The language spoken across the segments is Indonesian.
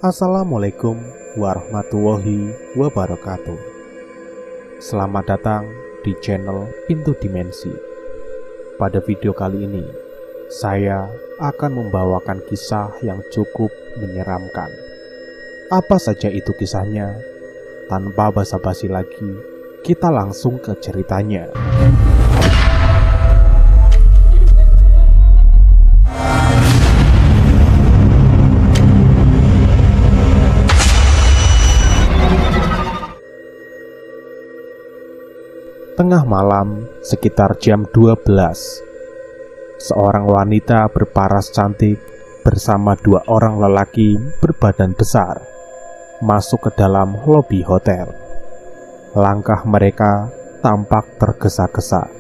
Assalamualaikum warahmatullahi wabarakatuh. Selamat datang di channel Pintu Dimensi. Pada video kali ini, saya akan membawakan kisah yang cukup menyeramkan. Apa saja itu kisahnya? Tanpa basa-basi lagi, kita langsung ke ceritanya. Tengah malam, sekitar jam 12, seorang wanita berparas cantik bersama dua orang lelaki berbadan besar masuk ke dalam lobi hotel. Langkah mereka tampak tergesa-gesa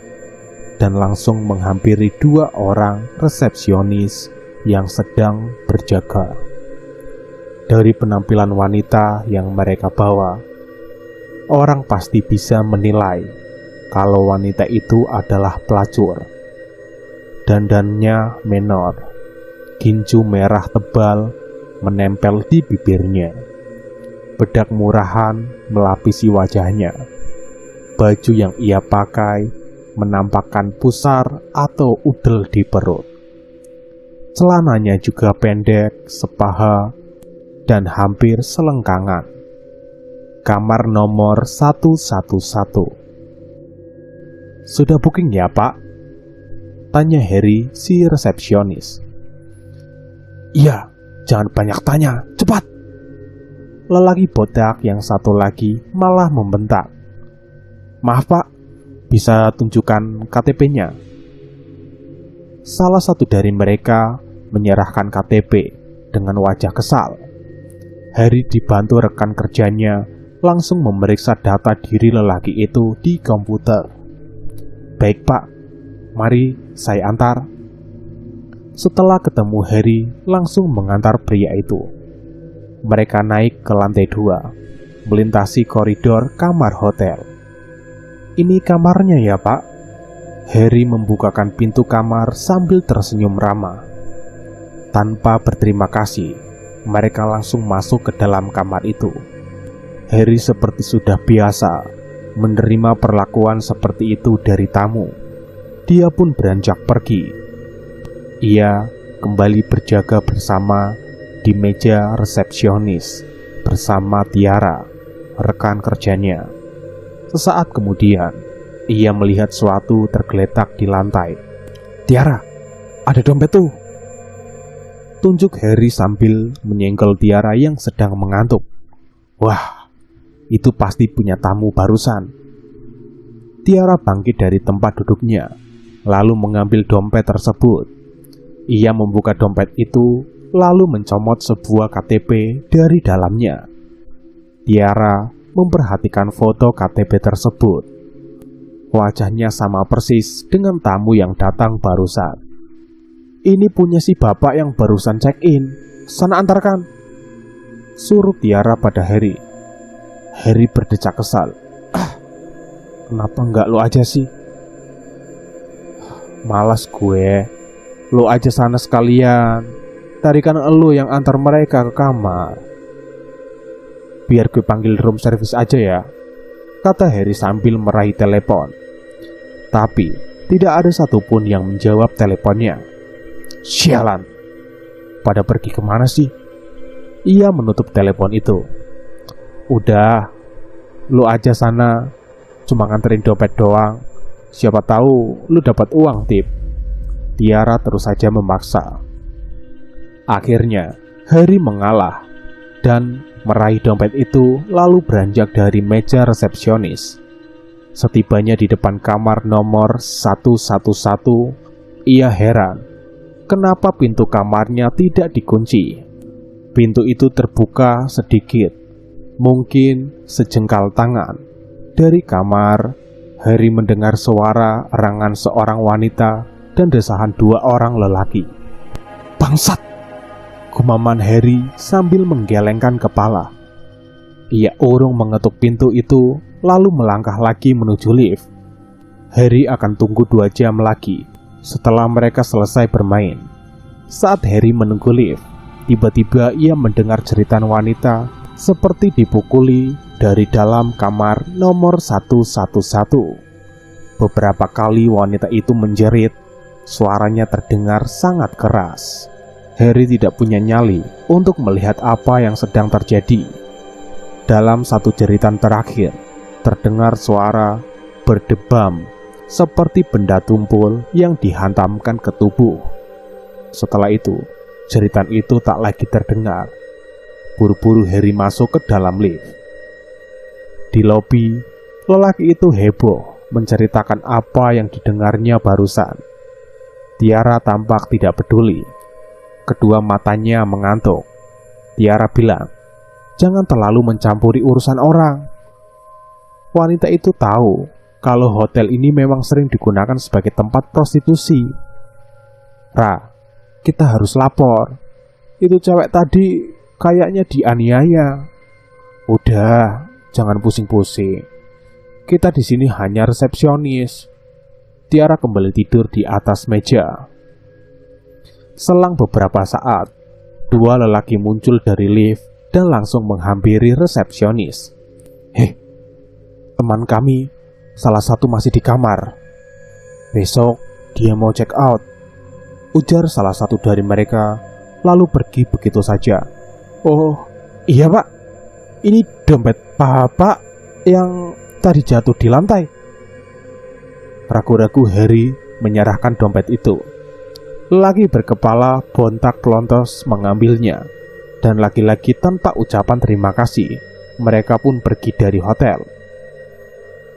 dan langsung menghampiri dua orang resepsionis yang sedang berjaga. Dari penampilan wanita yang mereka bawa, orang pasti bisa menilai kalau wanita itu adalah pelacur. Dandannya menor, ginju merah tebal menempel di bibirnya, bedak murahan melapisi wajahnya. Baju yang ia pakai menampakkan pusar atau udel di perut. Celananya juga pendek, sepaha, dan hampir selengkangan. Kamar nomor 111. "Sudah booking ya, Pak?" tanya Harry si resepsionis. "Iya, jangan banyak tanya, cepat!" Lelaki botak yang satu lagi malah membentak. "Maaf, Pak, bisa tunjukkan KTP-nya?" Salah satu dari mereka menyerahkan KTP dengan wajah kesal. Harry dibantu rekan kerjanya langsung memeriksa data diri lelaki itu di komputer. "Baik, Pak, mari saya antar." Setelah ketemu Harry langsung mengantar pria itu. Mereka naik ke lantai 2, melintasi koridor kamar hotel. "Ini kamarnya ya, Pak?" Harry membukakan pintu kamar sambil tersenyum ramah. Tanpa berterima kasih, mereka langsung masuk ke dalam kamar itu. Harry seperti sudah biasa menerima perlakuan seperti itu dari tamu. Dia pun beranjak pergi. Ia kembali berjaga bersama di meja resepsionis bersama Tiara, rekan kerjanya. Sesaat kemudian, ia melihat sesuatu tergeletak di lantai. "Tiara, ada dompet tuh!" tunjuk Harry sambil menyenggol Tiara yang sedang mengantuk. "Wah, itu pasti punya tamu barusan." Tiara bangkit dari tempat duduknya, lalu mengambil dompet tersebut. Ia membuka dompet itu, lalu mencomot sebuah KTP dari dalamnya. Tiara memperhatikan foto KTP tersebut. Wajahnya sama persis dengan tamu yang datang barusan. "Ini punya si bapak yang barusan check-in, sana antarkan," suruh Tiara pada Harry. Harry berdecak kesal. Kenapa nggak lo aja sih?" "Malas gue, lo aja sana sekalian. Tadi kan lo yang antar mereka ke kamar." "Biar gue panggil room service aja ya," kata Harry sambil meraih telepon. Tapi tidak ada satupun yang menjawab teleponnya. "Sialan, pada pergi kemana sih?" Ia menutup telepon itu. "Udah, lu aja sana, cuma nganterin dompet doang. Siapa tahu lu dapat uang tip." Tiara terus saja memaksa. Akhirnya Harry mengalah dan meraih dompet itu, lalu beranjak dari meja resepsionis. Setibanya di depan kamar nomor 111, ia heran kenapa pintu kamarnya tidak dikunci. Pintu itu terbuka sedikit, mungkin sejengkal tangan. Dari kamar, Harry mendengar suara erangan seorang wanita dan desahan dua orang lelaki. "Bangsat!" gumaman Harry sambil menggelengkan kepala. Ia urung mengetuk pintu itu, lalu melangkah lagi menuju lift. Harry akan tunggu 2 jam lagi setelah mereka selesai bermain. Saat Harry menunggu lift, Tiba-tiba ia mendengar jeritan wanita seperti dipukuli dari dalam kamar nomor 111. Beberapa kali wanita itu menjerit, suaranya terdengar sangat keras. Harry tidak punya nyali untuk melihat apa yang sedang terjadi. Dalam satu jeritan terakhir, terdengar suara berdebam seperti benda tumpul yang dihantamkan ke tubuh. Setelah itu, jeritan itu tak lagi terdengar. Buru-buru Harry masuk ke dalam lift. Di lobi, lelaki itu heboh menceritakan apa yang didengarnya barusan. Tiara tampak tidak peduli. Kedua matanya mengantuk. Tiara bilang, "Jangan terlalu mencampuri urusan orang." Wanita itu tahu kalau hotel ini memang sering digunakan sebagai tempat prostitusi. "Ra, kita harus lapor. Itu cewek tadi kayaknya dianiaya." "Udah, jangan pusing-pusing. Kita di sini hanya resepsionis." Tiara kembali tidur di atas meja. Selang beberapa saat, dua lelaki muncul dari lift dan langsung menghampiri resepsionis. "Heh, teman kami, salah satu masih di kamar. Besok dia mau check out," ujar salah satu dari mereka, lalu pergi begitu saja. "Oh, iya pak, ini dompet bapak yang tadi jatuh di lantai." Ragu-ragu Harry menyerahkan dompet itu. Lelaki berkepala bontak-pelontos mengambilnya, dan lagi-lagi tanpa ucapan terima kasih, mereka pun pergi dari hotel.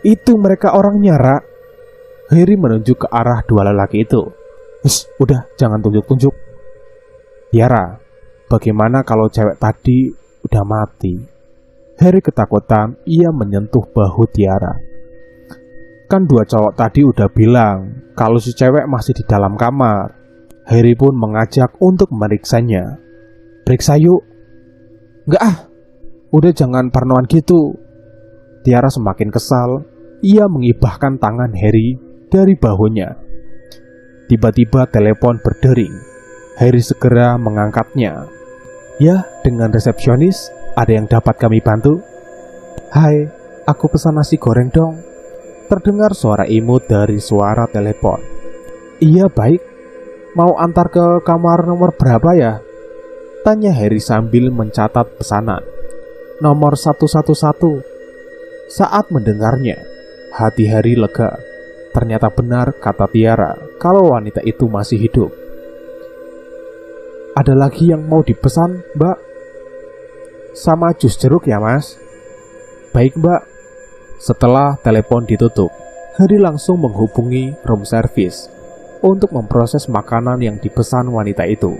"Itu mereka orangnya, Ra." Harry menunjuk ke arah dua lelaki itu. Udah, jangan tunjuk-tunjuk." "Tiara, bagaimana kalau cewek tadi udah mati?" Harry ketakutan, ia menyentuh bahu Tiara. "Kan dua cowok tadi udah bilang kalau si cewek masih di dalam kamar." Harry pun mengajak untuk meriksanya. "Periksa yuk." "Enggak ah, udah jangan parnoan gitu." Tiara semakin kesal. Ia mengibahkan tangan Harry dari bahunya. Tiba-tiba telepon berdering. Harry segera mengangkatnya. "Ya, dengan resepsionis, ada yang dapat kami bantu?" "Hai, aku pesan nasi goreng dong." Terdengar suara imut dari suara telepon. "Iya baik, mau antar ke kamar nomor berapa ya?" tanya Harry sambil mencatat pesanan. "Nomor 111. Saat mendengarnya, hati Harry lega. Ternyata benar kata Tiara kalau wanita itu masih hidup. "Ada lagi yang mau dipesan, Mbak?" "Sama jus jeruk ya, Mas." "Baik, Mbak." Setelah telepon ditutup, Harry langsung menghubungi room service untuk memproses makanan yang dipesan wanita itu.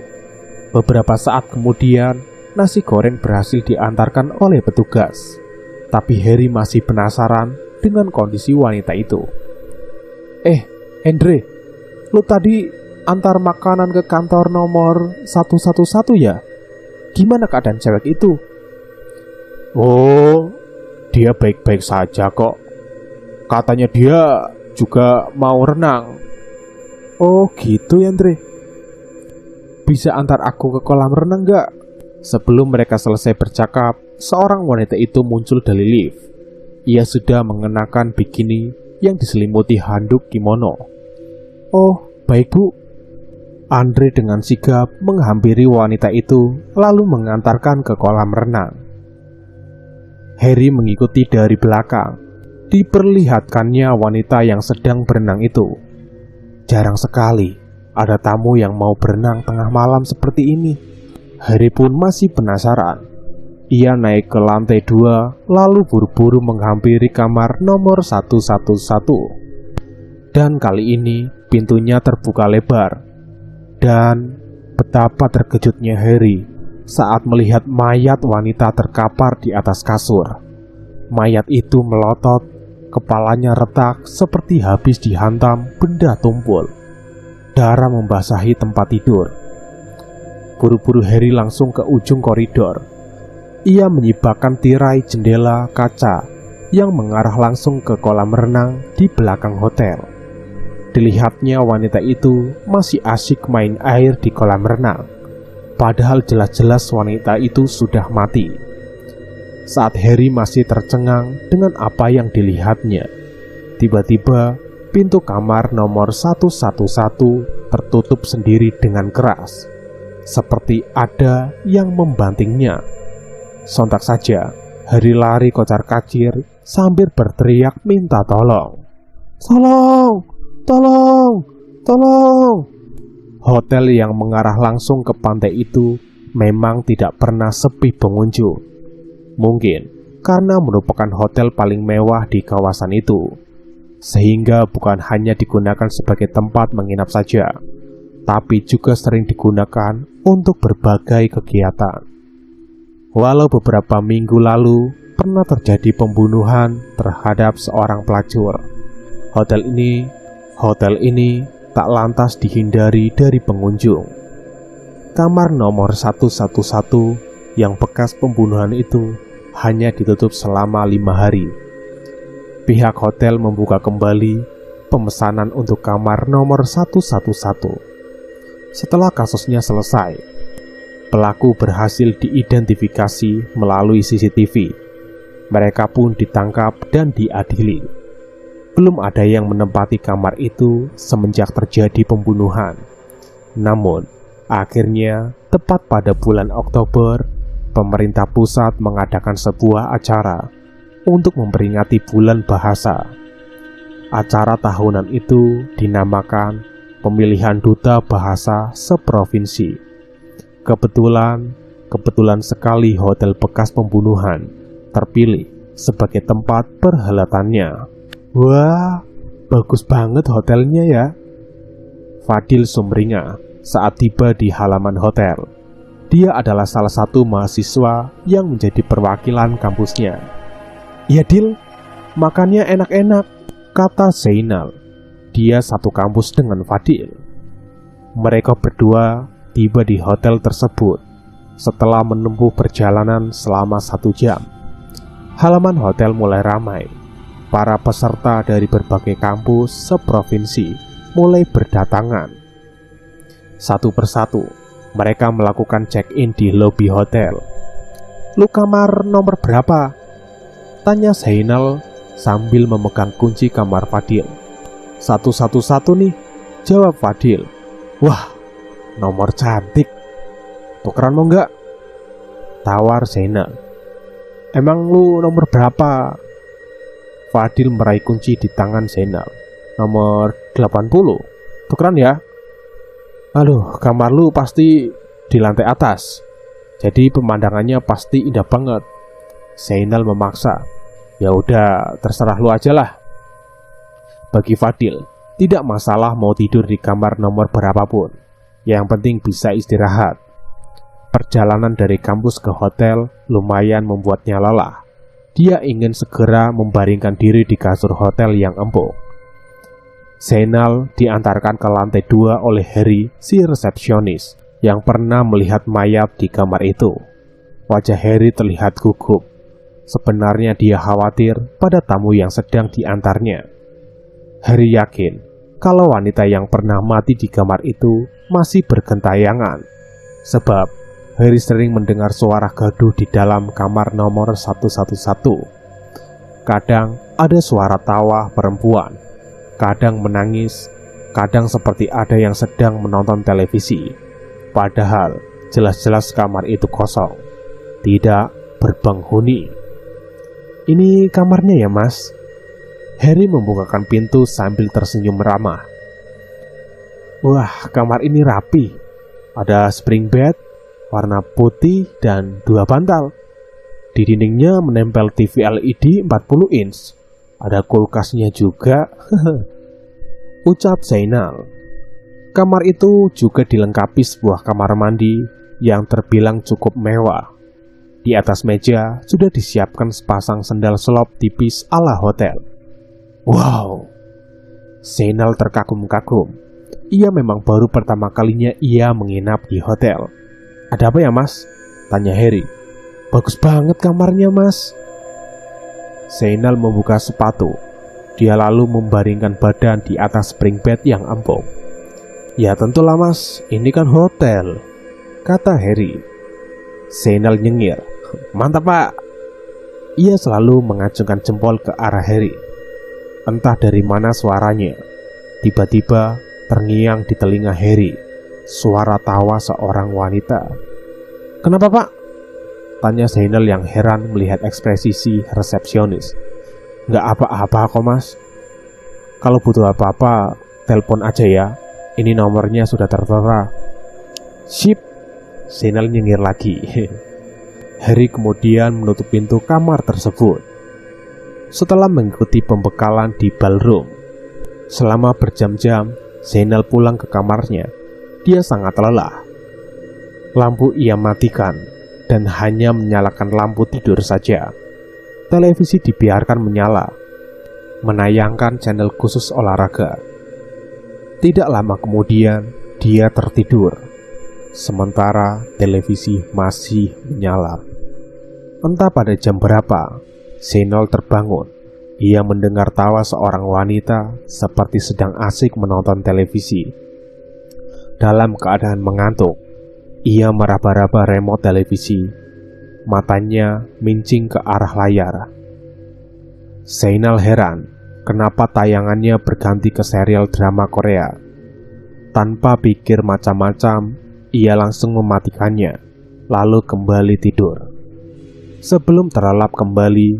Beberapa saat kemudian, nasi goreng berhasil diantarkan oleh petugas. Tapi Harry masih penasaran dengan kondisi wanita itu. Andre, lu tadi antar makanan ke kantor nomor 111 ya? Gimana keadaan cewek itu?" "Oh, dia baik-baik saja kok. Katanya dia juga mau renang." "Oh gitu ya Andre. Bisa antar aku ke kolam renang gak?" Sebelum mereka selesai bercakap, seorang wanita itu muncul dari lift. Ia sudah mengenakan bikini yang diselimuti handuk kimono. "Oh, baik bu." Andre dengan sigap menghampiri wanita itu, lalu mengantarkan ke kolam renang. Harry mengikuti dari belakang. Diperlihatkannya wanita yang sedang berenang itu. Jarang sekali ada tamu yang mau berenang tengah malam seperti ini. Harry pun masih penasaran. Ia naik ke lantai 2, lalu buru-buru menghampiri kamar nomor 111. Dan kali ini pintunya terbuka lebar. Dan betapa terkejutnya Harry saat melihat mayat wanita terkapar di atas kasur. Mayat itu melotot, kepalanya retak seperti habis dihantam benda tumpul. Darah membasahi tempat tidur. Buru-buru Harry langsung ke ujung koridor. Ia menyibakkan tirai jendela kaca yang mengarah langsung ke kolam renang di belakang hotel. Dilihatnya wanita itu masih asyik main air di kolam renang. padahal jelas-jelas wanita itu sudah mati. Saat Harry masih tercengang dengan apa yang dilihatnya, tiba-tiba pintu kamar nomor 111 tertutup sendiri dengan keras, seperti ada yang membantingnya. Sontak saja Harry lari kocar-kacir sambil berteriak minta tolong. Tolong! Tolong! Tolong! Hotel yang mengarah langsung ke pantai itu memang tidak pernah sepi pengunjung. Mungkin karena merupakan hotel paling mewah di kawasan itu, sehingga bukan hanya digunakan sebagai tempat menginap saja, tapi juga sering digunakan untuk berbagai kegiatan. Walau beberapa minggu lalu pernah terjadi pembunuhan terhadap seorang pelacur, hotel ini tak lantas dihindari dari pengunjung. Kamar nomor 111 yang bekas pembunuhan itu hanya ditutup selama 5 hari. Pihak hotel membuka kembali pemesanan untuk kamar nomor 111. Setelah kasusnya selesai, pelaku berhasil diidentifikasi melalui CCTV. Mereka pun ditangkap dan diadili. Belum ada yang menempati kamar itu semenjak terjadi pembunuhan. Namun, akhirnya tepat pada bulan Oktober, pemerintah pusat mengadakan sebuah acara untuk memperingati Bulan Bahasa. Acara tahunan itu dinamakan Pemilihan Duta Bahasa Seprovinsi. Kebetulan sekali hotel bekas pembunuhan terpilih sebagai tempat perhelatannya. Wah, bagus banget hotelnya ya, Fadil sumringah saat tiba di halaman hotel. Dia adalah salah satu mahasiswa yang menjadi perwakilan kampusnya. "Ya Dil, makannya enak-enak," kata Zainal. Dia satu kampus dengan Fadil. Mereka berdua tiba di hotel tersebut setelah menempuh perjalanan selama 1 jam. Halaman hotel mulai ramai. Para peserta dari berbagai kampus seprovinsi mulai berdatangan. Satu persatu mereka melakukan check-in di lobi hotel. "Lu kamar nomor berapa?" tanya Zainal sambil memegang kunci kamar Fadil. 111 nih," jawab Fadil. "Wah, nomor cantik. Tukeran mau nggak?" tawar Zainal. "Emang lu nomor berapa?" Fadil meraih kunci di tangan Zainal. "Nomor 80. Tukeran ya?" "Aduh, kamar lu pasti di lantai atas, jadi pemandangannya pasti indah banget." Zainal memaksa. "Ya udah, terserah lu aja lah." Bagi Fadil, tidak masalah mau tidur di kamar nomor berapapun, yang penting bisa istirahat. Perjalanan dari kampus ke hotel lumayan membuatnya lelah. Dia ingin segera membaringkan diri di kasur hotel yang empuk. Zainal diantarkan ke lantai 2 oleh Harry, si resepsionis, yang pernah melihat mayat di kamar itu. Wajah Harry terlihat gugup. Sebenarnya dia khawatir pada tamu yang sedang diantarnya. Harry yakin kalau wanita yang pernah mati di kamar itu masih bergentayangan, sebab Harry sering mendengar suara gaduh di dalam kamar nomor 111. Kadang ada suara tawa perempuan, kadang menangis, kadang seperti ada yang sedang menonton televisi. Padahal jelas-jelas kamar itu kosong, tidak berpenghuni. "Ini kamarnya ya Mas?" Harry membukakan pintu sambil tersenyum ramah. "Wah, kamar ini rapi. Ada spring bed warna putih dan 2 bantal. Di dindingnya menempel TV LED 40 inch. Ada kulkasnya juga." ucap Zainal. Kamar itu juga dilengkapi sebuah kamar mandi yang terbilang cukup mewah. Di atas meja sudah disiapkan sepasang sendal selop tipis ala hotel. Wow, Zainal terkagum-kagum. Ia memang baru pertama kalinya ia menginap di hotel. "Ada apa ya Mas?" tanya Harry. "Bagus banget kamarnya Mas." Zainal membuka sepatu. Dia lalu membaringkan badan di atas spring bed yang empuk. "Ya tentulah Mas, ini kan hotel. kata Harry. Zainal nyengir. Mantap pak. Ia selalu mengacungkan jempol ke arah Harry. Entah dari mana suaranya, tiba-tiba terngiang di telinga Harry suara tawa seorang wanita. Kenapa pak? Tanya Zainal yang heran melihat ekspresi si resepsionis. Nggak apa-apa kok mas. Kalau butuh apa-apa, telepon aja ya. Ini nomornya sudah tertera. Sip. Zainal nyengir lagi. Harry kemudian menutup pintu kamar tersebut. Setelah mengikuti pembekalan di ballroom selama berjam-jam, Zainal pulang ke kamarnya. Dia sangat lelah. Lampu ia matikan dan hanya menyalakan lampu tidur saja. Televisi dibiarkan menyala, menayangkan channel khusus olahraga. Tidak lama kemudian, dia tertidur, sementara televisi masih menyala. Entah pada jam berapa, Zainal terbangun. Ia mendengar tawa seorang wanita seperti sedang asik menonton televisi. Dalam keadaan mengantuk, ia meraba-raba remote televisi. Matanya mincing ke arah layar. Zainal heran kenapa tayangannya berganti ke serial drama Korea. Tanpa pikir macam-macam, ia langsung mematikannya, lalu kembali tidur. Sebelum terlelap kembali,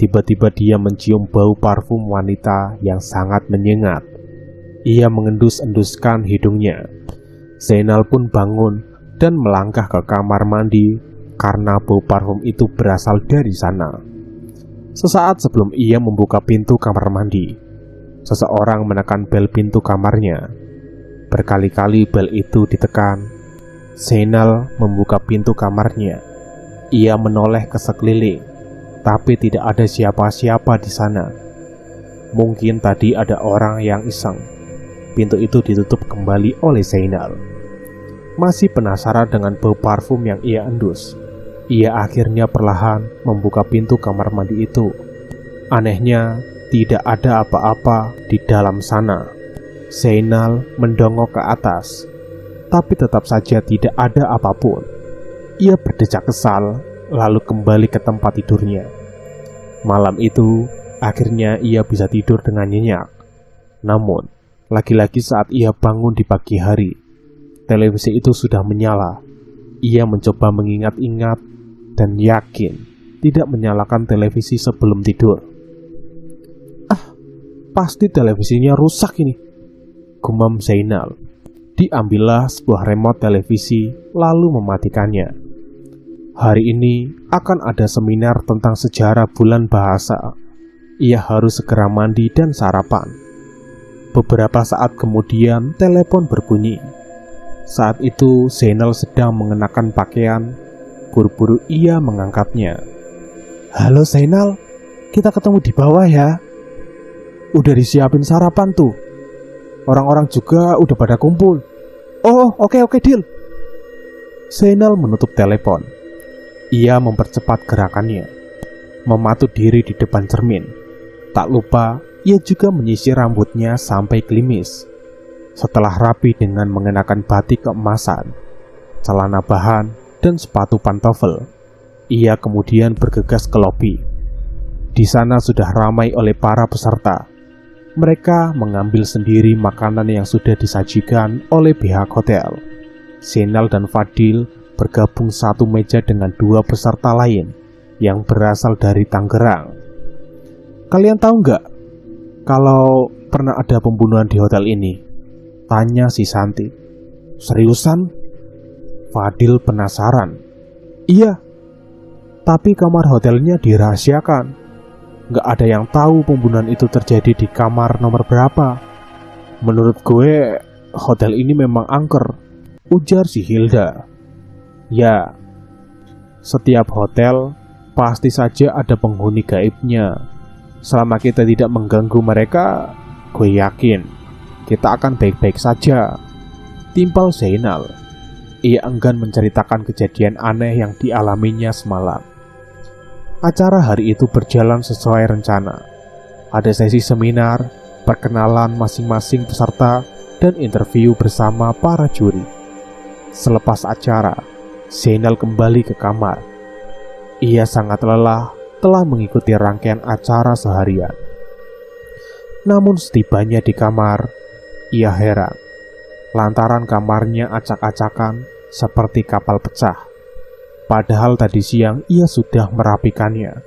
tiba-tiba dia mencium bau parfum wanita yang sangat menyengat. Ia mengendus-enduskan hidungnya. Zainal pun bangun dan melangkah ke kamar mandi karena bau parfum itu berasal dari sana. Sesaat sebelum ia membuka pintu kamar mandi, seseorang menekan bel pintu kamarnya. Berkali-kali bel itu ditekan. Zainal membuka pintu kamarnya. Ia menoleh ke sekeliling, tapi tidak ada siapa-siapa di sana. Mungkin tadi ada orang yang iseng. Pintu itu ditutup kembali oleh Zainal. Masih penasaran dengan bau parfum yang ia endus, ia akhirnya perlahan membuka pintu kamar mandi itu. Anehnya, tidak ada apa-apa di dalam sana. Zainal mendongok ke atas, tapi tetap saja tidak ada apapun. Ia berdecak kesal, lalu kembali ke tempat tidurnya. Malam itu, akhirnya ia bisa tidur dengan nyenyak. Namun, lagi-lagi saat ia bangun di pagi hari, televisi itu sudah menyala. Ia mencoba mengingat-ingat dan yakin tidak menyalakan televisi sebelum tidur. Pasti televisinya rusak ini, gumam Zainal. Diambillah sebuah remote televisi lalu mematikannya. Hari ini akan ada seminar tentang sejarah bulan bahasa. Ia harus segera mandi dan sarapan. Beberapa saat kemudian telepon berbunyi. Saat itu Zainal sedang mengenakan pakaian. Buru-buru ia mengangkatnya. Halo Zainal, kita ketemu di bawah ya. Udah disiapin sarapan tuh. Orang-orang juga udah pada kumpul. Oh, oke deal. Zainal menutup telepon. Ia mempercepat gerakannya, mematut diri di depan cermin. Tak lupa, ia juga menyisir rambutnya sampai klimis. Setelah rapi dengan mengenakan batik keemasan, celana bahan, dan sepatu pantofel, ia kemudian bergegas ke lobi. Di sana sudah ramai oleh para peserta. Mereka mengambil sendiri makanan yang sudah disajikan oleh pihak hotel. Zainal dan Fadil bergabung satu meja dengan dua peserta lain yang berasal dari Tangerang. Kalian tahu nggak kalau pernah ada pembunuhan di hotel ini? Tanya si Santi. Seriusan? Fadil penasaran. Iya, tapi kamar hotelnya dirahasiakan. Nggak ada yang tahu pembunuhan itu terjadi di kamar nomor berapa. Menurut gue, hotel ini memang angker, ujar si Hilda. Ya, setiap hotel pasti saja ada penghuni gaibnya. Selama kita tidak mengganggu mereka, gue yakin kita akan baik-baik saja, timpal Zainal. Ia enggan menceritakan kejadian aneh yang dialaminya semalam. Acara hari itu berjalan sesuai rencana. Ada sesi seminar, perkenalan masing-masing peserta, dan interview bersama para juri. Selepas acara, Zainal kembali ke kamar. Ia sangat lelah telah mengikuti rangkaian acara seharian. Namun setibanya di kamar, ia heran lantaran kamarnya acak-acakan seperti kapal pecah. Padahal tadi siang ia sudah merapikannya.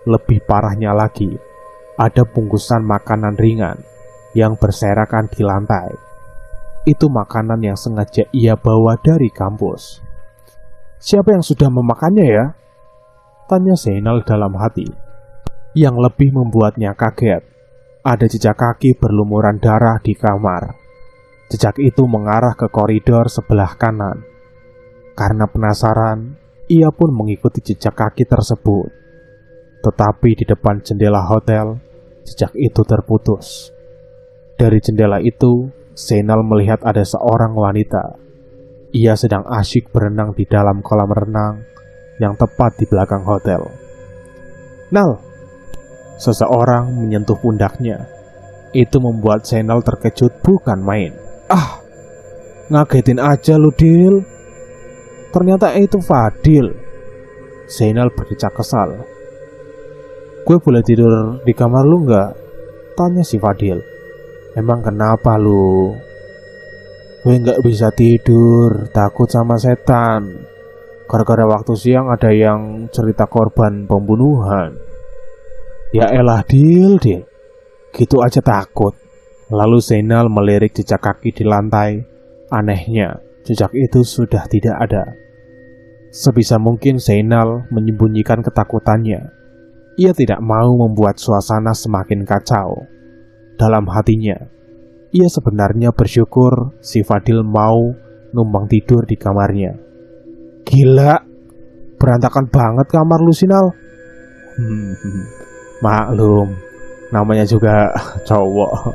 Lebih parahnya lagi, ada bungkusan makanan ringan yang berserakan di lantai. Itu makanan yang sengaja ia bawa dari kampus. "Siapa yang sudah memakannya ya?" tanya Zainal dalam hati. Yang lebih membuatnya kaget, ada jejak kaki berlumuran darah di kamar. Jejak itu mengarah ke koridor sebelah kanan. Karena penasaran, ia pun mengikuti jejak kaki tersebut. Tetapi di depan jendela hotel, jejak itu terputus. Dari jendela itu, Zainal melihat ada seorang wanita. Ia sedang asyik berenang di dalam kolam renang yang tepat di belakang hotel. "Nal!" Seseorang menyentuh pundaknya. Itu membuat Zainal terkejut bukan main. "Ah, ngagetin aja lu, Dil. Ternyata itu Fadil." Zainal berdecak kesal. "Gue boleh tidur di kamar lu nggak?" tanya si Fadil. "Emang kenapa lu?" "Gue nggak bisa tidur, takut sama setan. Gara-gara waktu siang ada yang cerita korban pembunuhan." "Ya elah Dil, gitu aja takut." Lalu Zainal melirik jejak kaki di lantai. Anehnya, jejak itu sudah tidak ada. Sebisa mungkin Zainal menyembunyikan ketakutannya. Ia tidak mau membuat suasana semakin kacau. Dalam hatinya, ia sebenarnya bersyukur si Fadil mau numpang tidur di kamarnya. "Gila, berantakan banget kamar lu, Sinal." "Maklum, namanya juga cowok,"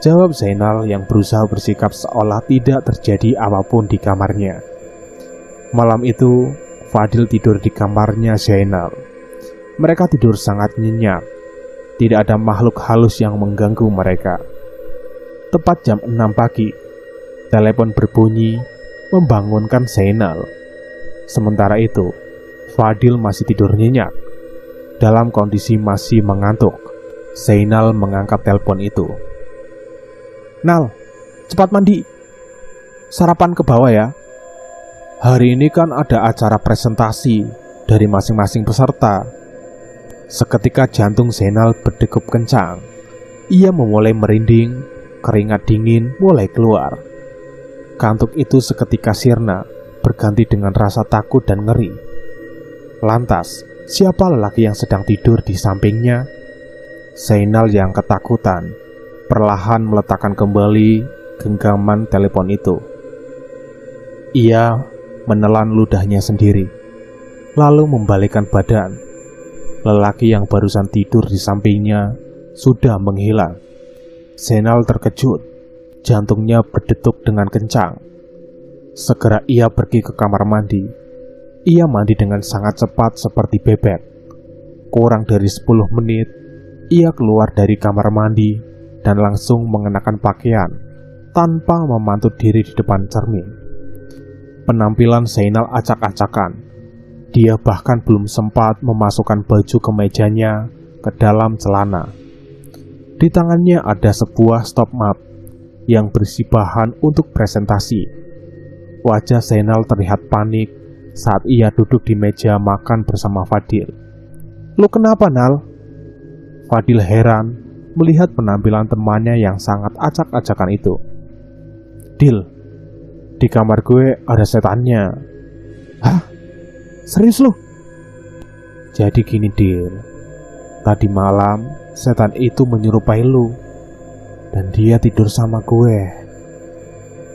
jawab Zainal yang berusaha bersikap seolah tidak terjadi apapun di kamarnya. Malam itu, Fadil tidur di kamarnya Zainal. Mereka tidur sangat nyenyak. Tidak ada makhluk halus yang mengganggu mereka. Tepat jam 6 pagi, telepon berbunyi membangunkan Zainal. Sementara itu, Fadil masih tidur nyenyak. Dalam kondisi masih mengantuk, Zainal mengangkat telepon itu. "Nal, cepat mandi. Sarapan ke bawah ya. Hari ini kan ada acara presentasi dari masing-masing peserta." Seketika jantung Zainal berdegup kencang. Ia memulai merinding, keringat dingin mulai keluar. Kantuk itu seketika sirna, berganti dengan rasa takut dan ngeri. Lantas, siapa lelaki yang sedang tidur di sampingnya? Zainal yang ketakutan perlahan meletakkan kembali genggaman telepon itu. Ia menelan ludahnya sendiri, lalu membalikkan badan. Lelaki yang barusan tidur di sampingnya sudah menghilang. Zainal terkejut, jantungnya berdetuk dengan kencang. Segera ia pergi ke kamar mandi. Ia mandi dengan sangat cepat seperti bebek. Kurang dari 10 menit, ia keluar dari kamar mandi dan langsung mengenakan pakaian tanpa memantut diri di depan cermin. Penampilan Zainal acak-acakan. Dia bahkan belum sempat memasukkan baju kemejanya ke dalam celana. Di tangannya ada sebuah stop map yang berisi bahan untuk presentasi. Wajah Zainal terlihat panik saat ia duduk di meja makan bersama Fadil. "Lu kenapa, Nal?" Fadil heran melihat penampilan temannya yang sangat acak-acakan itu. "Dil, di kamar gue ada setannya." "Hah? Serius lu?" "Jadi gini Dil, tadi malam setan itu menyerupai lu dan dia tidur sama gue."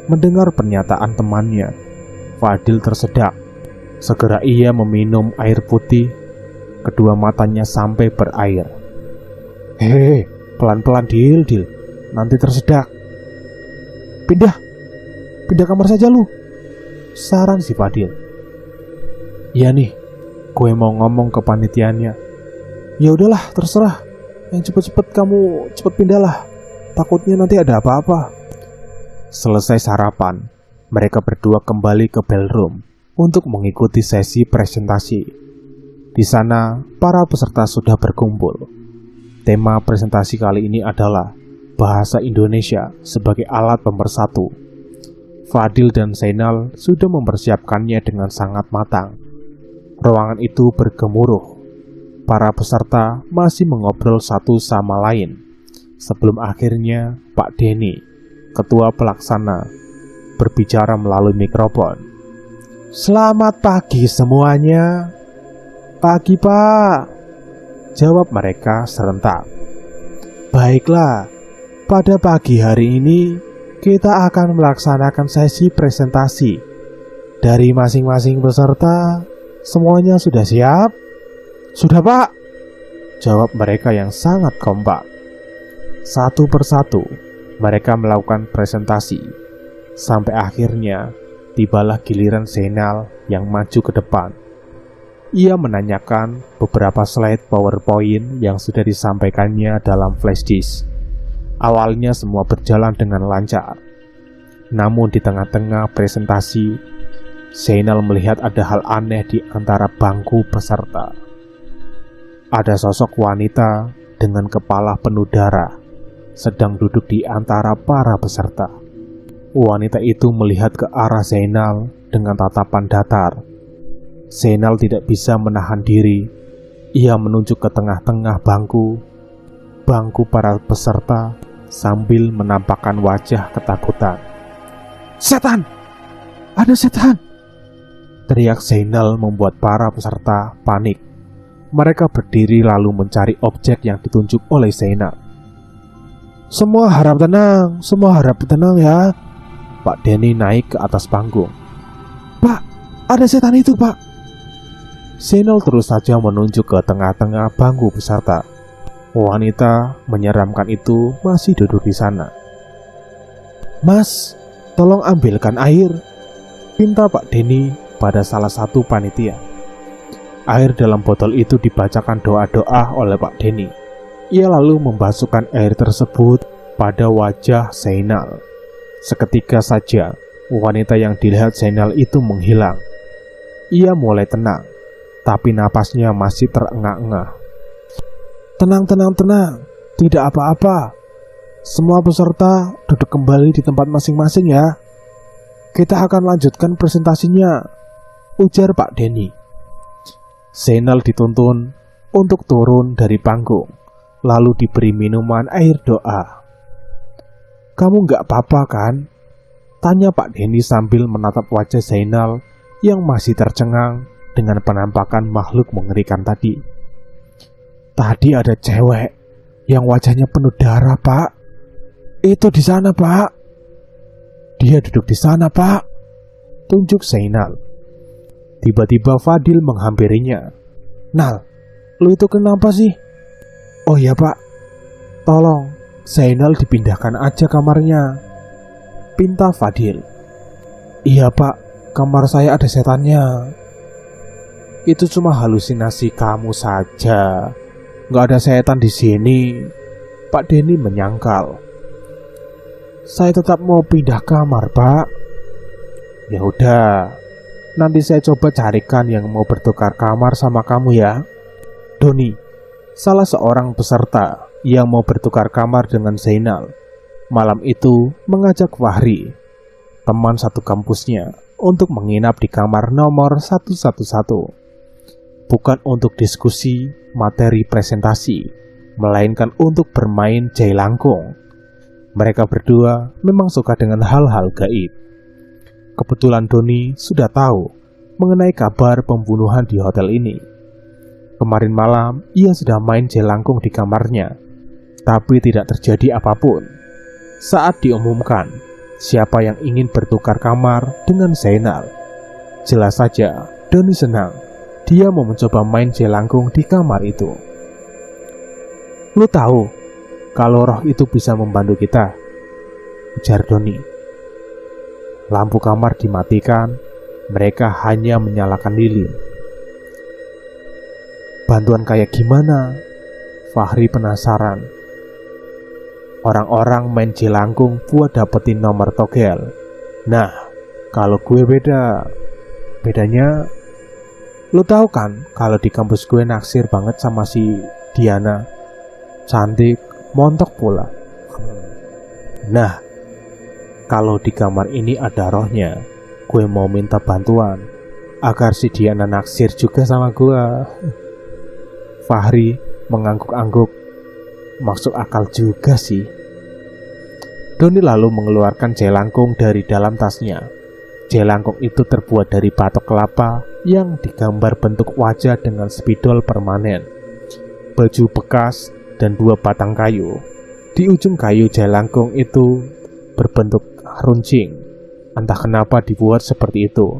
Mendengar pernyataan temannya, Fadil tersedak. Segera ia meminum air putih. Kedua matanya sampai berair. "Hei, pelan-pelan Dil, nanti tersedak." Pindah kamar saja lu," saran si Fadil. "Iya nih, gue mau ngomong ke panitianya." "Ya udahlah, terserah. Yang cepet-cepet kamu cepet pindahlah. Takutnya nanti ada apa-apa." Selesai sarapan, mereka berdua kembali ke ballroom. untuk mengikuti sesi presentasi. Di sana, para peserta sudah berkumpul. Tema presentasi kali ini adalah Bahasa Indonesia sebagai alat pemersatu. Fadil dan Zainal sudah mempersiapkannya dengan sangat matang. Ruangan itu bergemuruh. Para peserta masih mengobrol satu sama lain. Sebelum akhirnya Pak Denny, ketua pelaksana, berbicara melalui mikrofon. "Selamat pagi semuanya." "Pagi, Pak," jawab mereka serentak. "Baiklah, pada pagi hari ini kita akan melaksanakan sesi presentasi. Dari masing-masing peserta, semuanya sudah siap?" "Sudah, Pak," jawab mereka yang sangat kompak. Satu persatu, mereka melakukan presentasi. Sampai akhirnya, tibalah giliran Zainal yang maju ke depan. Ia menanyakan beberapa slide PowerPoint yang sudah disampaikannya dalam flash disk. Awalnya semua berjalan dengan lancar. Namun di tengah-tengah presentasi, Zainal melihat ada hal aneh di antara bangku peserta. Ada sosok wanita dengan kepala penuh darah sedang duduk di antara para peserta. Wanita itu melihat ke arah Zainal dengan tatapan datar. Zainal tidak bisa menahan diri. Ia menunjuk ke tengah-tengah bangku para peserta sambil menampakkan wajah ketakutan. "Setan! Ada setan!" teriak Zainal membuat para peserta panik. Mereka berdiri lalu mencari objek yang ditunjuk oleh Zainal. Semua harap tenang ya." Pak Denny naik ke atas panggung. "Pak, ada setan itu, Pak." Zainal terus saja menunjuk ke tengah-tengah bangku peserta. Wanita menyeramkan itu masih duduk di sana. "Mas, tolong ambilkan air," pinta Pak Denny pada salah satu panitia. Air dalam botol itu dibacakan doa-doa oleh Pak Denny. Ia lalu membasuhkan air tersebut pada wajah Zainal. Seketika saja, wanita yang dilihat Zainal itu menghilang. Ia mulai tenang, tapi napasnya masih terengah-engah. Tenang, tidak apa-apa. Semua peserta duduk kembali di tempat masing-masing ya. Kita akan lanjutkan presentasinya," ujar Pak Denny. Zainal dituntun untuk turun dari panggung, lalu diberi minuman air doa. "Kamu gak apa-apa kan?" tanya Pak Denny sambil menatap wajah Zainal yang masih tercengang dengan penampakan makhluk mengerikan tadi. "Tadi ada cewek yang wajahnya penuh darah, Pak. Itu di sana, Pak. Dia duduk di sana, Pak," tunjuk Zainal. Tiba-tiba Fadil menghampirinya. "Nal, lu itu kenapa sih?" "Oh ya, Pak, tolong Zainal dipindahkan aja kamarnya," pinta Fadil. "Iya, Pak, kamar saya ada setannya." "Itu cuma halusinasi kamu saja. Nggak ada setan di sini," Pak Denny menyangkal. "Saya tetap mau pindah kamar, Pak." "Ya udah, nanti saya coba carikan yang mau bertukar kamar sama kamu ya." Doni, salah seorang peserta yang mau bertukar kamar dengan Zainal, malam itu mengajak Fahri, teman satu kampusnya, untuk menginap di kamar nomor 111. Bukan untuk diskusi materi presentasi, melainkan untuk bermain jailangkung. Mereka berdua memang suka dengan hal-hal gaib. Kebetulan Doni sudah tahu mengenai kabar pembunuhan di hotel ini. Kemarin malam ia sudah main jailangkung di kamarnya, tapi tidak terjadi apapun. Saat diumumkan siapa yang ingin bertukar kamar dengan Zainal, jelas saja Doni senang. Dia mau mencoba main jailangkung di kamar itu. "Lu tahu kalau roh itu bisa membantu kita," ujar Doni. Lampu kamar dimatikan, mereka hanya menyalakan lilin. "Bantuan kayak gimana?" Fahri penasaran. "Orang-orang main jelangkung buat dapetin nomor togel. Nah, kalau gue beda." Bedanya, lo tahu kan kalau di kampus gue naksir banget sama si Diana. Cantik, montok pula. Nah, kalau di kamar ini ada rohnya, gue mau minta bantuan agar si Diana naksir juga sama gue. Fahri mengangguk-angguk. Masuk akal juga sih. Doni lalu mengeluarkan jelangkung dari dalam tasnya. Jelangkung itu terbuat dari batok kelapa yang digambar bentuk wajah dengan spidol permanen, baju bekas, dan 2 batang kayu. Di ujung kayu jelangkung itu berbentuk runcing. Entah kenapa dibuat seperti itu.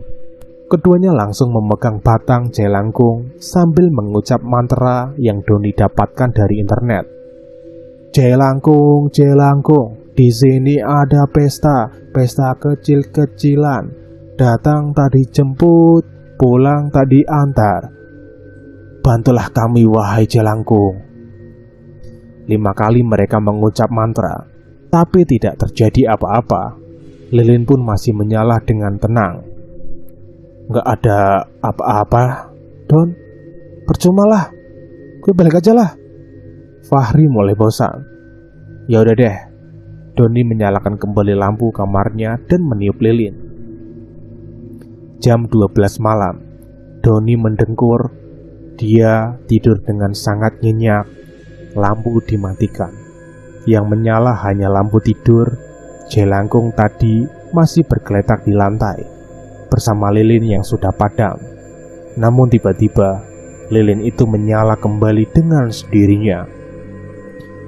Keduanya langsung memegang batang jelangkung sambil mengucap mantra yang Doni dapatkan dari internet. Jelangkung, jelangkung, di sini ada pesta, pesta kecil-kecilan. Datang tadi jemput, pulang tadi antar. Bantulah kami wahai jelangkung. 5 kali mereka mengucap mantra, tapi tidak terjadi apa-apa. Lilin pun masih menyala dengan tenang. Gak ada apa-apa, Don. Percumalah, gue balik aja lah. Fahri mulai bosan. Ya udah deh. Doni menyalakan kembali lampu kamarnya dan meniup lilin. Jam 12 malam, Doni mendengkur. Dia tidur dengan sangat nyenyak. Lampu dimatikan. Yang menyala hanya lampu tidur. Jelangkung tadi masih bergeletak di lantai bersama lilin yang sudah padam. Namun tiba-tiba lilin itu menyala kembali dengan sendirinya.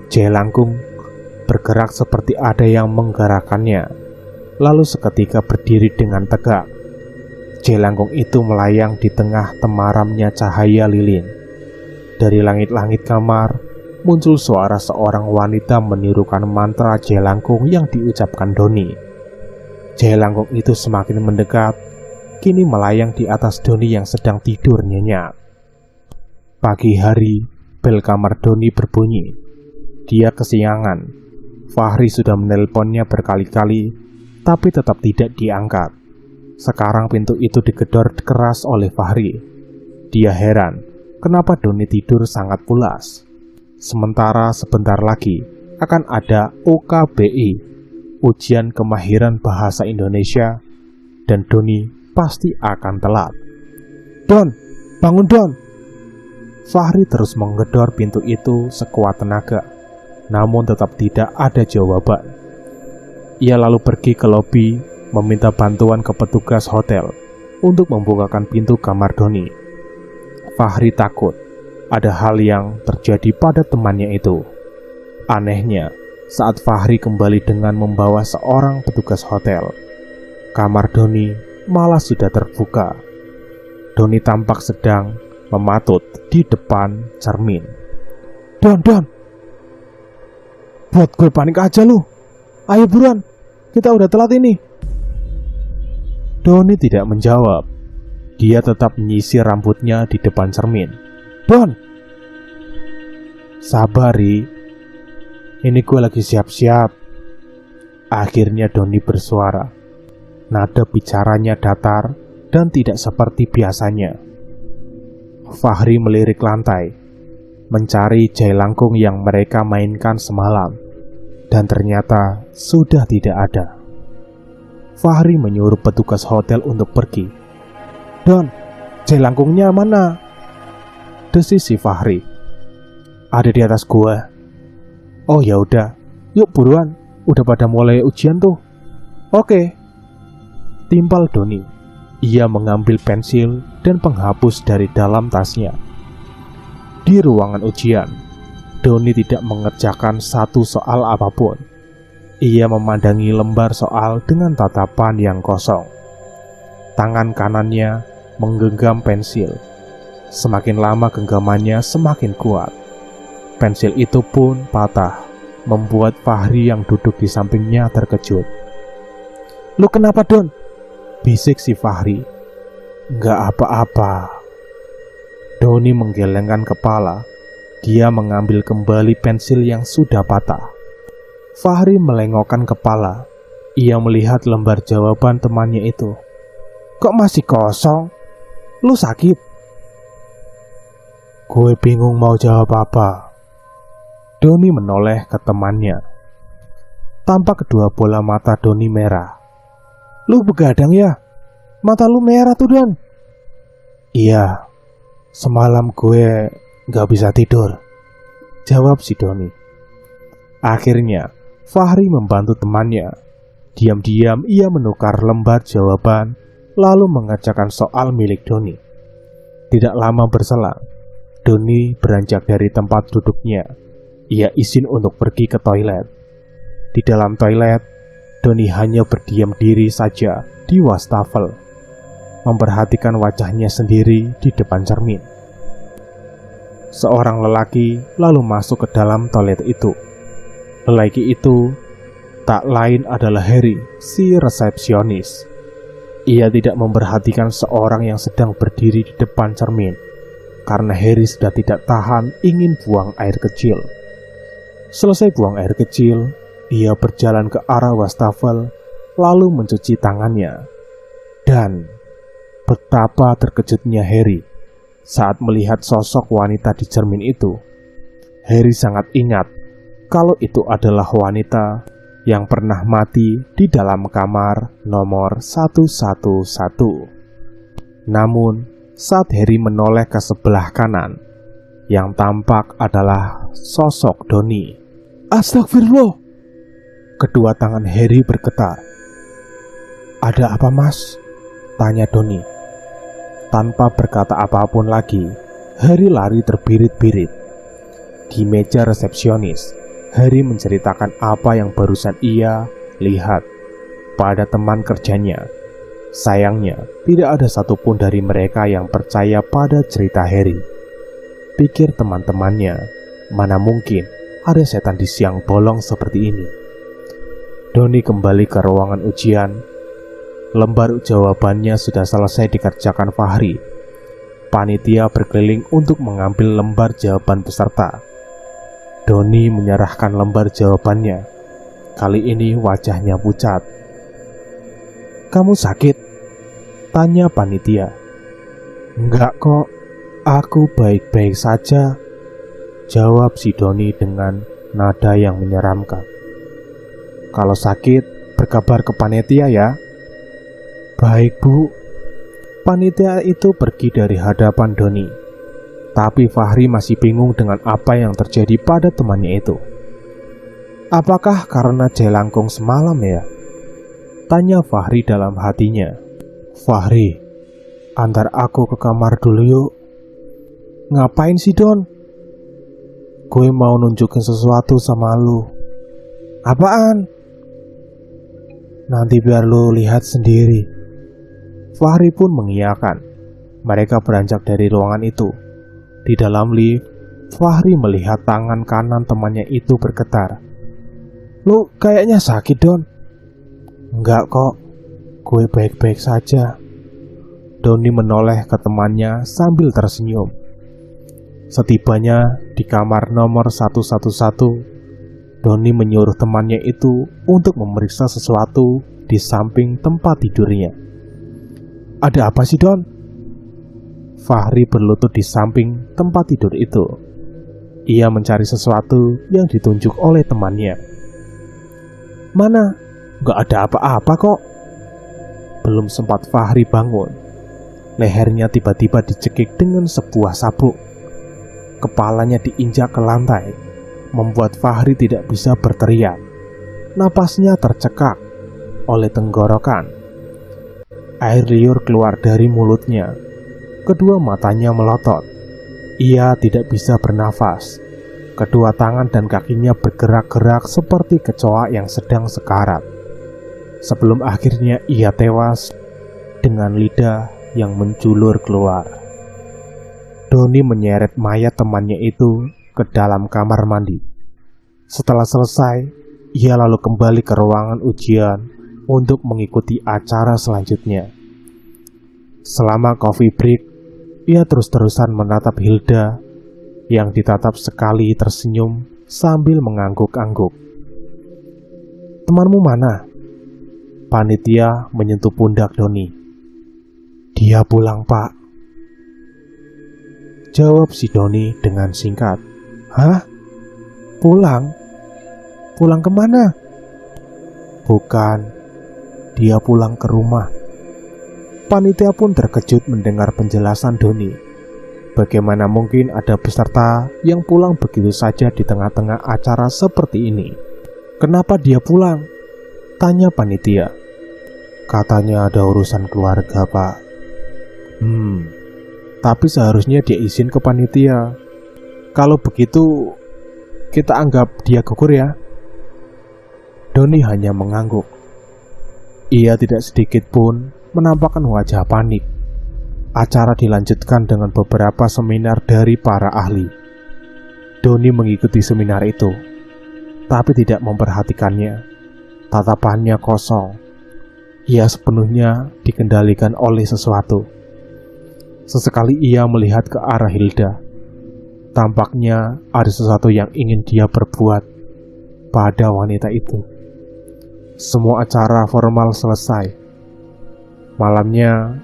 Jelangkung bergerak seperti ada yang menggerakkannya, lalu seketika berdiri dengan tegak. Jelangkung itu melayang di tengah temaramnya cahaya lilin. Dari langit-langit kamar muncul suara seorang wanita menirukan mantra jelangkung yang diucapkan Doni. Jelangkung itu semakin mendekat, kini melayang di atas Doni yang sedang tidur nyenyak. Pagi hari, bel kamar Doni berbunyi. Dia kesiangan. Fahri sudah menelponnya berkali-kali, tapi tetap tidak diangkat. Sekarang pintu itu digedor keras oleh Fahri. Dia heran, kenapa Doni tidur sangat pulas. Sementara sebentar lagi akan ada UKBI, Ujian Kemahiran Bahasa Indonesia, dan Doni pasti akan telat. Don, bangun Don. Fahri terus menggedor pintu itu sekuat tenaga, namun tetap tidak ada jawaban. Ia lalu pergi ke lobi meminta bantuan ke petugas hotel untuk membukakan pintu kamar Doni. Fahri takut ada hal yang terjadi pada temannya itu. Anehnya, saat Fahri kembali dengan membawa seorang petugas hotel, kamar Doni malah sudah terbuka. Doni tampak sedang mematut di depan cermin. Don, buat gue panik aja lu. Ayo buruan, kita udah telat ini. Doni tidak menjawab. Dia tetap menyisir rambutnya di depan cermin. Don, sabari, ini gue lagi siap-siap. Akhirnya Doni bersuara. Nada bicaranya datar dan tidak seperti biasanya. Fahri melirik lantai, mencari jelangkung yang mereka mainkan semalam, dan ternyata sudah tidak ada. Fahri menyuruh petugas hotel untuk pergi. Don, jelangkungnya mana? Desis si Fahri. Ada di atas gua. Oh ya udah, yuk buruan, udah pada mulai ujian tuh. Oke. Timpal Doni. Ia mengambil pensil dan penghapus dari dalam tasnya. Di ruangan ujian, Doni tidak mengerjakan satu soal apapun. Ia memandangi lembar soal dengan tatapan yang kosong. Tangan kanannya menggenggam pensil. Semakin lama genggamannya semakin kuat. Pensil itu pun patah, membuat Fahri yang duduk di sampingnya terkejut. Lu kenapa Don? Bisik si Fahri. Nggak apa-apa. Doni menggelengkan kepala. Dia mengambil kembali pensil yang sudah patah. Fahri melengokkan kepala. Ia melihat lembar jawaban temannya itu. kok masih kosong? Lu sakit? Gue bingung mau jawab apa. Doni menoleh ke temannya. Tampak kedua bola mata Doni merah. Lu begadang ya? Mata lu merah tuh, Don. Iya, semalam gue gak bisa tidur, jawab si Doni. Akhirnya, Fahri membantu temannya. Diam-diam ia menukar lembar jawaban, lalu mengerjakan soal milik Doni. Tidak lama berselang, Doni beranjak dari tempat duduknya. Ia izin untuk pergi ke toilet. Di dalam toilet, Doni hanya berdiam diri saja di wastafel, memperhatikan wajahnya sendiri di depan cermin. Seorang lelaki lalu masuk ke dalam toilet itu. Lelaki itu tak lain adalah Harry, si resepsionis. Ia tidak memperhatikan seorang yang sedang berdiri di depan cermin, karena Harry sudah tidak tahan ingin buang air kecil. Selesai buang air kecil, ia berjalan ke arah wastafel, lalu mencuci tangannya. Dan betapa terkejutnya Harry saat melihat sosok wanita di cermin itu. Harry sangat ingat kalau itu adalah wanita yang pernah mati di dalam kamar nomor 111. Namun, saat Harry menoleh ke sebelah kanan, yang tampak adalah sosok Doni. Astagfirullah! Kedua tangan Harry bergetar. Ada apa, Mas? Tanya Doni. Tanpa berkata apapun lagi, Harry lari terbirit-birit. Di meja resepsionis, Harry menceritakan apa yang barusan ia lihat pada teman kerjanya. Sayangnya, tidak ada satupun dari mereka yang percaya pada cerita Harry. Pikir teman-temannya, mana mungkin ada setan di siang bolong seperti ini. Doni kembali ke ruangan ujian. Lembar jawabannya sudah selesai dikerjakan Fahri. Panitia berkeliling untuk mengambil lembar jawaban peserta. Doni menyerahkan lembar jawabannya. Kali ini wajahnya pucat. Kamu sakit? Tanya panitia. Enggak kok, aku baik-baik saja, jawab si Doni dengan nada yang menyeramkan. Kalau sakit, berkabar ke panitia ya. Baik, Bu. Panitia itu pergi dari hadapan Doni. Tapi Fahri masih bingung dengan apa yang terjadi pada temannya itu. Apakah karena jelangkung semalam ya? Tanya Fahri dalam hatinya. Fahri, antar aku ke kamar dulu yuk. Ngapain sih, Don? Gue mau nunjukin sesuatu sama lu. Apaan? Nanti biar lu lihat sendiri. Fahri pun mengiyakan. Mereka beranjak dari ruangan itu. Di dalam lift, Fahri melihat tangan kanan temannya itu bergetar. Lu kayaknya sakit, Don. Enggak kok, gue baik-baik saja. Doni menoleh ke temannya sambil tersenyum. Setibanya di kamar nomor 111, Doni menyuruh temannya itu untuk memeriksa sesuatu di samping tempat tidurnya. Ada apa sih, Don? Fahri berlutut di samping tempat tidur itu. Ia mencari sesuatu yang ditunjuk oleh temannya. Mana? Gak ada apa-apa kok. Belum sempat Fahri bangun, lehernya tiba-tiba dicekik dengan sebuah sabuk. Kepalanya diinjak ke lantai, membuat Fahri tidak bisa berteriak. Napasnya tercekak oleh tenggorokan. Air liur keluar dari mulutnya. Kedua matanya melotot. Ia tidak bisa bernafas. Kedua tangan dan kakinya bergerak-gerak seperti kecoa yang sedang sekarat. Sebelum akhirnya ia tewas dengan lidah yang menjulur keluar. Doni menyeret mayat temannya itu ke dalam kamar mandi. Setelah selesai, ia lalu kembali ke ruangan ujian untuk mengikuti acara selanjutnya. Selama coffee break, ia terus-terusan menatap Hilda yang ditatap sekali tersenyum sambil mengangguk-angguk. Temanmu mana? Panitia menyentuh pundak Doni. Dia pulang, Pak, jawab si Doni dengan singkat. Hah? Pulang? Pulang kemana? Bukan, dia pulang ke rumah. Panitia pun terkejut mendengar penjelasan Doni. Bagaimana mungkin ada peserta yang pulang begitu saja di tengah-tengah acara seperti ini? Kenapa dia pulang? Tanya panitia. Katanya ada urusan keluarga, Pak. Tapi seharusnya dia izin ke panitia. Kalau begitu, kita anggap dia gugur ya. Doni hanya mengangguk. Ia tidak sedikit pun menampakkan wajah panik. Acara dilanjutkan dengan beberapa seminar dari para ahli. Doni mengikuti seminar itu, tapi tidak memperhatikannya. Tatapannya kosong. Ia sepenuhnya dikendalikan oleh sesuatu. Sesekali ia melihat ke arah Hilda. Tampaknya ada sesuatu yang ingin dia perbuat pada wanita itu. Semua acara formal selesai. Malamnya,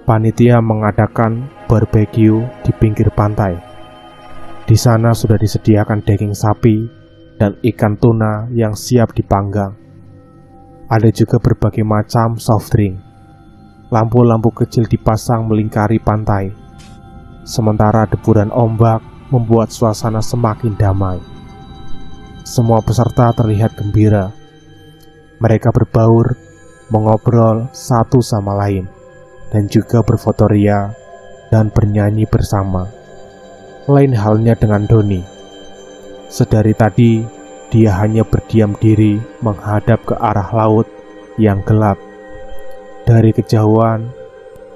panitia mengadakan barbecue di pinggir pantai. Di sana sudah disediakan daging sapi dan ikan tuna yang siap dipanggang. Ada juga berbagai macam soft drink. Lampu-lampu kecil dipasang melingkari pantai. Sementara deburan ombak membuat suasana semakin damai. Semua peserta terlihat gembira. Mereka berbaur, mengobrol satu sama lain, dan juga berfotoria dan bernyanyi bersama. Lain halnya dengan Doni. Sedari tadi, dia hanya berdiam diri menghadap ke arah laut yang gelap. Dari kejauhan,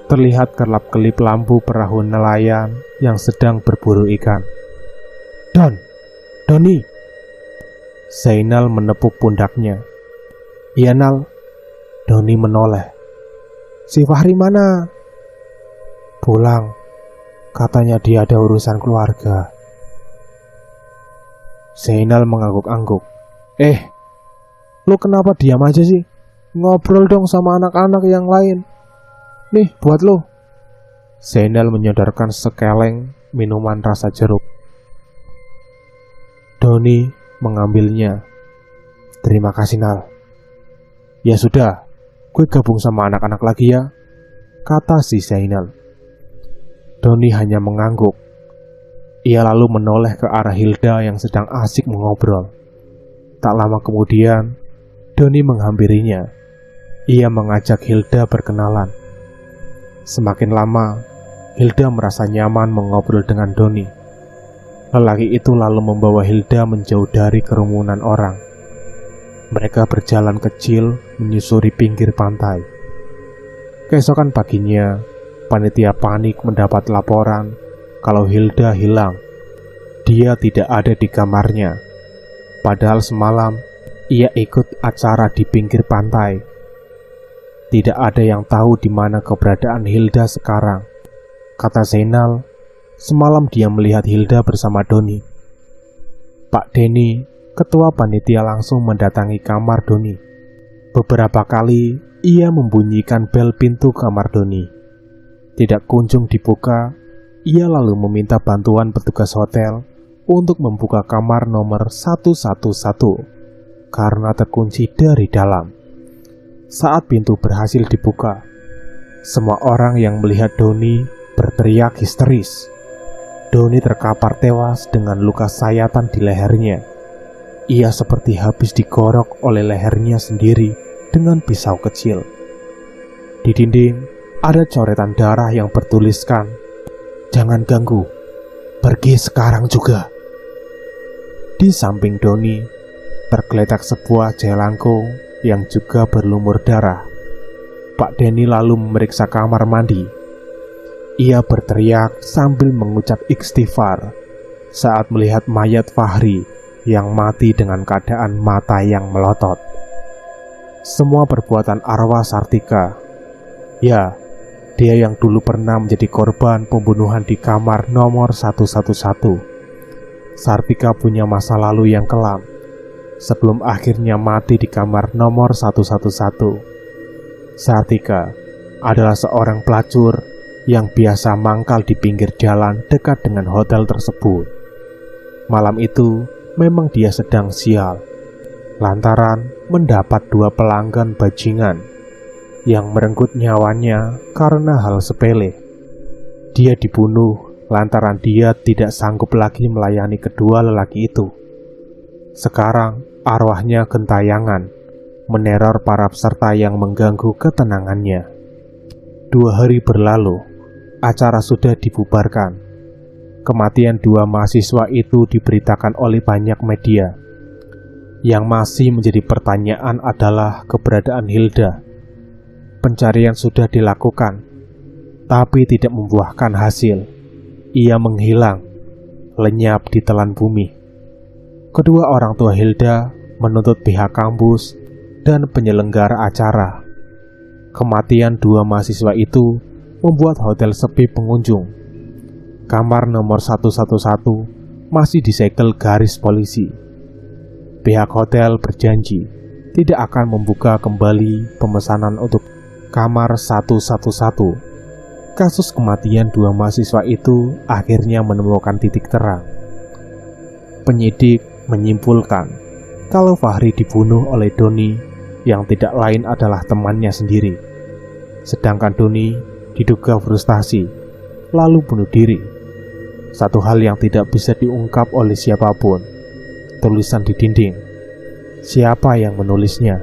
terlihat kerlap-kelip lampu perahu nelayan yang sedang berburu ikan. Doni! Zainal menepuk pundaknya. Iya, Nal. Doni menoleh. Si Fahri mana? Pulang. Katanya dia ada urusan keluarga. Zainal mengangguk-angguk. Lu kenapa diam aja sih? Ngobrol dong sama anak-anak yang lain. Nih, buat lo. Zainal menyodorkan sekeleng minuman rasa jeruk. Doni mengambilnya. Terima kasih, Nal. Ya sudah, gue gabung sama anak-anak lagi ya, kata si Zainal. Doni hanya mengangguk. Ia lalu menoleh ke arah Hilda yang sedang asik mengobrol. Tak lama kemudian, Doni menghampirinya. Ia mengajak Hilda berkenalan. Semakin lama, Hilda merasa nyaman mengobrol dengan Doni. Lelaki itu lalu membawa Hilda menjauh dari kerumunan orang. Mereka berjalan kecil menyusuri pinggir pantai. Keesokan paginya, panitia panik mendapat laporan kalau Hilda hilang. Dia tidak ada di kamarnya. Padahal semalam ia ikut acara di pinggir pantai. Tidak ada yang tahu di mana keberadaan Hilda sekarang. Kata Zainal, semalam dia melihat Hilda bersama Doni. Pak Denny, ketua panitia, langsung mendatangi kamar Doni. Beberapa kali ia membunyikan bel pintu kamar Doni. Tidak kunjung dibuka. Ia lalu meminta bantuan petugas hotel untuk membuka kamar nomor 111 karena terkunci dari dalam. Saat pintu berhasil dibuka, semua orang yang melihat Doni berteriak histeris. Doni terkapar tewas dengan luka sayatan di lehernya. Ia seperti habis digorok oleh lehernya sendiri dengan pisau kecil. Di dinding ada coretan darah yang bertuliskan, "Jangan ganggu, pergi sekarang juga." Di samping Doni tergeletak sebuah jelangkung yang juga berlumur darah. Pak Denny lalu memeriksa kamar mandi. Ia berteriak sambil mengucap istighfar saat melihat mayat Fahri yang mati dengan keadaan mata yang melotot. Semua perbuatan arwah Sartika. Ya, dia yang dulu pernah menjadi korban pembunuhan di kamar nomor 111. Sartika punya masa lalu yang kelam sebelum akhirnya mati di kamar nomor 111. Sartika adalah seorang pelacur yang biasa mangkal di pinggir jalan dekat dengan hotel tersebut. Malam itu memang dia sedang sial, lantaran mendapat 2 pelanggan bajingan yang merenggut nyawanya karena hal sepele. Dia dibunuh lantaran dia tidak sanggup lagi melayani kedua lelaki itu. Sekarang arwahnya gentayangan meneror para peserta yang mengganggu ketenangannya. 2 hari berlalu, acara sudah dibubarkan. Kematian 2 mahasiswa itu diberitakan oleh banyak media. Yang masih menjadi pertanyaan adalah keberadaan Hilda. Pencarian sudah dilakukan, tapi tidak membuahkan hasil. Ia menghilang, lenyap di telan bumi. Kedua orang tua Hilda menuntut pihak kampus dan penyelenggara acara. Kematian 2 mahasiswa itu membuat hotel sepi pengunjung. Kamar nomor 111 masih disegel garis polisi. Pihak hotel berjanji tidak akan membuka kembali pemesanan untuk kamar 111. Kasus kematian 2 mahasiswa itu akhirnya menemukan titik terang. Penyidik menyimpulkan kalau Fahri dibunuh oleh Doni yang tidak lain adalah temannya sendiri. Sedangkan Doni diduga frustasi, lalu bunuh diri. Satu hal yang tidak bisa diungkap oleh siapapun, tulisan di dinding. Siapa yang menulisnya?